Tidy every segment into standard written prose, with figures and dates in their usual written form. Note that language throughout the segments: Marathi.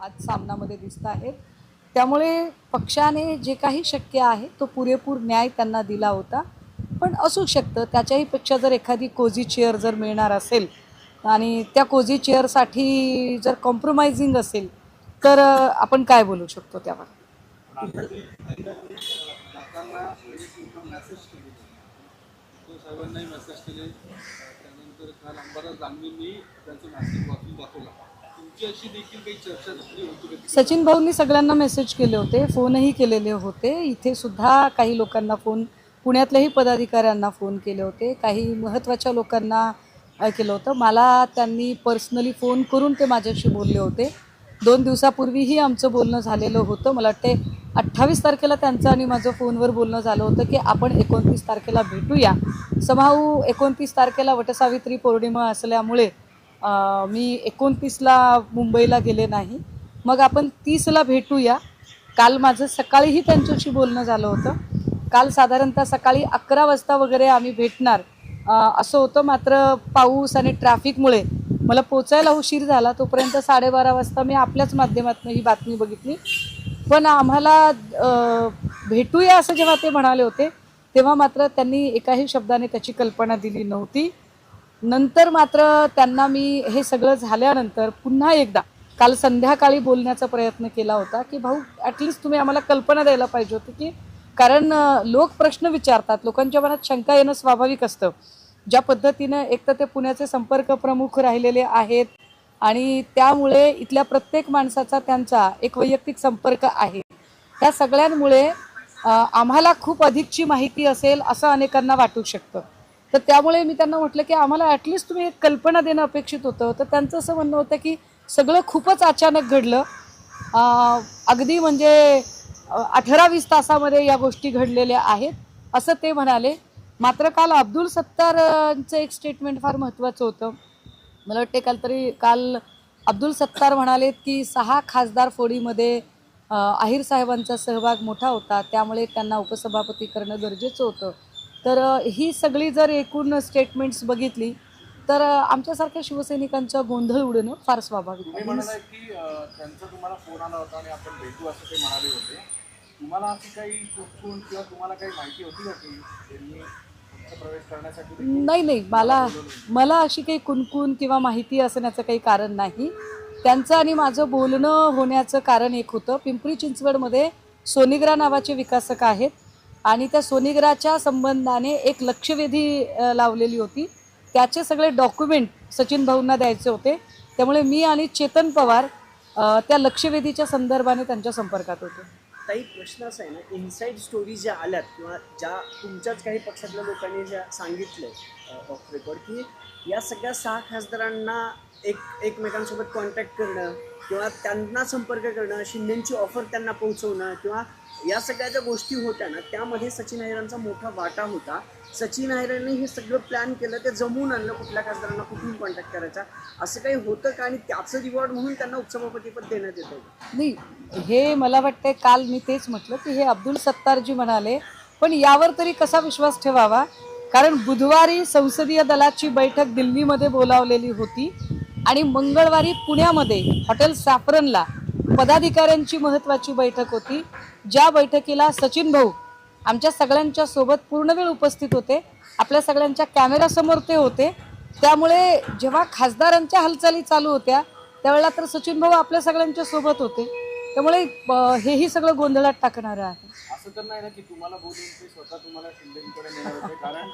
आज सामनामध्ये दिसत आहेत। त्यामुळे पक्षाने जे काही शक्य आहे तो पुरेपूर न्याय त्यांना दिला होता, पण असू शकतं त्याच्याही पेक्षा जर एखादी कोझी चेअर जर मिळणार असेल आणि त्या कोझी चेअरसाठी जर कॉम्प्रोमाइजिंग असेल तर आपण काय बोलू शकतो त्यावर? सचिन भाऊंनी सगळ्यांना मेसेज केले होते, फोनही केलेले होते। इथे सुद्धा काही लोकांना फोन, पुण्यातल्याही पदाधिकाऱ्यांना फोन केले होते, काही महत्त्वाच्या लोकांना केलं होतं। मला त्यांनी पर्सनली फोन करून ते माझ्याशी बोलले होते। 2 दिवसापूर्वीही आमचं बोलणं झालेलं होतं। मला वाटते 28 तारखेला त्यांचं आणि माझं फोनवर बोलणं झालं होतं की आपण 29 तारखेला भेटूया। समाऊ 29 तारखेला वटसावित्री पौर्णिमा असल्यामुळे मी 29ला मुंबईला गेले नाही, मग आपण 30ला भेटूया। काल माझं सकाळीही त्यांच्याशी बोलणं झालं होतं। काल साधारणतः सकाळी 11 वाजता वगैरे आम्ही भेटणार असं होतं, मात्र पाऊस आणि ट्रॅफिकमुळे मला पोचायला उशीर झाला। तोपर्यंत 12:30 वाजता मी आपल्याच माध्यमातून ही बातमी बघितली, पण आम्हाला भेटूया असं जेव्हा ते म्हणाले होते तेव्हा मात्र त्यांनी एकाही शब्दाने त्याची कल्पना दिली नव्हती। नंतर मात्र त्यांना मी हे सगळं झाल्यानंतर पुन्हा एकदा काल संध्याकाळी बोलण्याचा प्रयत्न केला होता की भाऊ ॲटलिस्ट तुम्ही आम्हाला कल्पना द्यायला पाहिजे होती, की कारण लोक प्रश्न विचारतात, लोकांच्या मनात शंका येणं स्वाभाविक असतं। ज्या पद्धतीनं एक तर ते पुण्याचे संपर्क प्रमुख राहिलेले आहेत आणि त्यामुळे इथल्या प्रत्येक माणसाचा त्यांचा एक वैयक्तिक संपर्क आहे, त्या सगळ्यांमुळे आम्हाला खूप अधिकची माहिती असेल असं अनेकांना वाटू शकतं। तर त्यामुळे मी त्यांना म्हटलं की आम्हाला ॲटलिस्ट तुम्ही एक कल्पना देणं अपेक्षित होतं। तर त्यांचं असं म्हणणं होतं की सगळं खूपच अचानक घडलं, अगदी म्हणजे 18-20 तासामध्ये या गोष्टी घडलेल्या आहेत असं ते म्हणाले। मात्र काल अब्दुल सत्तारचं एक स्टेटमेंट फार महत्त्वाचं होतं। मला वाटते काल अब्दुल सत्तार म्हणालेत की 6 खासदार फोडीमध्ये आहिर साहेबांचा सहभाग मोठा होता, त्यामुळे त्यांना उपसभापती करणं गरजेचं होतं। तर ही सगळी जर एकूण स्टेटमेंट्स बघितली तर आमच्यासारख्या शिवसैनिकांचा गोंधळ उडणं फार स्वाभाविक आहे। म्हणाले की त्यांचा तुम्हाला फोन आला होता आणि आपण भेटू असं ते म्हणाले होते, तुम्हाला अशी काही कुठून किंवा तुम्हाला काही माहिती होती का की त्यांनी प्रवेश करण्यासाठी? नाही, मला अशी काही कुणकुण किंवा माहिती असण्याचं काही कारण नाही। त्यांचं आणि माझं बोलणं होण्याचं कारण एक होतं, पिंपरी चिंचवडमध्ये सोनिग्रा नावाचे विकासक आहेत आणि त्या सोनिग्राच्या संबंधाने एक लक्षवेधी लावलेली होती, त्याचे सगळे डॉक्युमेंट सचिन भाऊंना द्यायचे होते। त्यामुळे मी आणि चेतन पवार त्या लक्षवेधीच्या संदर्भाने त्यांच्या संपर्कात होतो। काही प्रश्न असा आहे ना, इनसाईड स्टोरी ज्या आल्यात किंवा ज्या तुमच्याच काही पक्षातल्या लोकांनी ज्या सांगितलं ऑफ रेकॉर्ड की या सगळ्या 6 खासदारांना एकमेकांसोबत कॉन्टॅक्ट करणं किंवा त्यांना संपर्क करणं, शिंदेंची ऑफर त्यांना पोहोचवणं किंवा या सगळ्या ज्या गोष्टी होत्या ना, त्यामध्ये सचिन अहिरांचा मोठा वाटा होता। सचिन अहिरांनी हे सगळं प्लॅन केलं, ते जमवून आणलं कुठल्या खासदारांना कुठून कॉन्टॅक्ट करायचा, असं काही होतं का? आणि त्याचं रिवॉर्ड म्हणून त्यांना उपसभापतीपद देण्यात येतं? नाही, हे मला वाटते काल मी तेच म्हटलं की हे अब्दुल सत्तारजी म्हणाले, पण यावर तरी कसा विश्वास ठेवावा, कारण बुधवारी संसदीय दलाची बैठक दिल्लीमध्ये बोलावलेली होती आणि मंगळवारी पुण्यामध्ये हॉटेल सॅफरनला पदाधिकाऱ्यांची महत्त्वाची बैठक होती, ज्या बैठकीला सचिन भाऊ आमच्या सगळ्यांच्या सोबत पूर्ण वेळ उपस्थित होते, आपल्या सगळ्यांच्या कॅमेरासमोर ते होते। त्यामुळे जेव्हा खासदारांच्या हालचाली चालू होत्या त्यावेळेला तर सचिन भाऊ आपल्या सगळ्यांच्या सोबत होते, त्यामुळे हेही सगळं गोंधळात टाकणारं आहे। असं तर नाही ना की तुम्हाला बोलून ते स्वतः तुम्हाला शिंदेकडे नेणार होते, कारण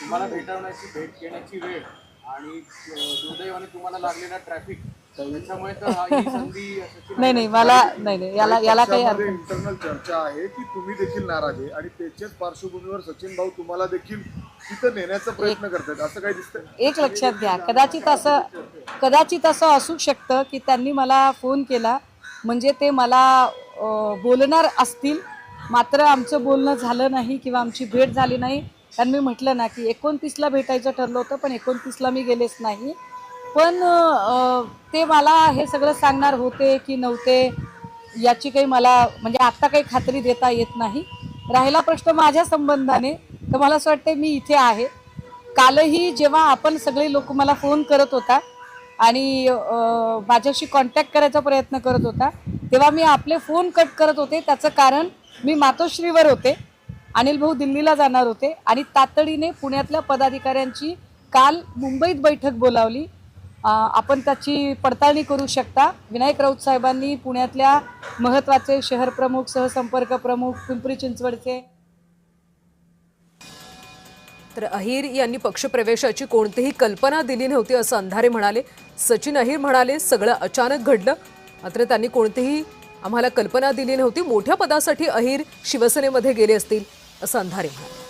तुम्हाला भेट घेण्याची वेळ आणि दुर्दैवाने तुम्हाला लागलेला ट्रॅफिक, त्याच्यामुळे तर ही संधी नाही मला नाही याला काही अर्थ नाही। इंटरनल चर्चा आहे की तुम्ही देखील नाराज आहे आणि त्याच्याच पार्श्वभूमीवर सचिन भाऊ तुम्हाला देखील तिथं नेण्याचा प्रयत्न करतात असं काही दिसतंय? एक लक्षात घ्या, कदाचित असं असू शकतं की त्यांनी मला फोन केला म्हणजे ते मला बोलणार असतील, मात्र आमचं बोलणं झालं नाही किंवा आमची भेट झाली नाही। कारण मी म्हटलं ना की 29ला भेटायचं ठरलं होतं, पण 29ला मी गेलेच नाही। पण ते मला हे सगळं सांगणार होते की नव्हते याची काही मला म्हणजे आत्ता काही खात्री देता येत नाही। राहिला प्रश्न माझ्या संबंधाने, तर मला असं वाटतं मी इथे आहे। कालही जेव्हा आपण सगळे लोक मला फोन करत होता आणि माझ्याशी कॉन्टॅक्ट करायचा प्रयत्न करत होता, तेव्हा मी आपले फोन कट करत होते. त्याचं कारण मी मातोश्रीवर होते, अनिल भाऊ दिल्लीला जाणार होते आणि तातडीने पुण्यातल्या पदाधिकाऱ्यांची काल मुंबईत बैठक बोलावली. आपण त्याची पडताळणी करू शकता. विनायक राऊत साहेबांनी पुण्यातल्या महत्त्वाचे शहर प्रमुख, सहसंपर्क प्रमुख, पिंपरी चिंचवडचे. तर अहिर यांनी पक्षप्रवेशाची कोणतीही कल्पना दिली नव्हती असं अंधारे म्हणाले. सचिन अहिर म्हणाले, सगळं अचानक घडलं, मात्र त्यांनी कोणतीही आम्हाला कल्पना दिली नव्हती. मोठ्या पदासाठी अहिर शिवसेनेमध्ये गेले असतील असं अंधारे म्हणाले.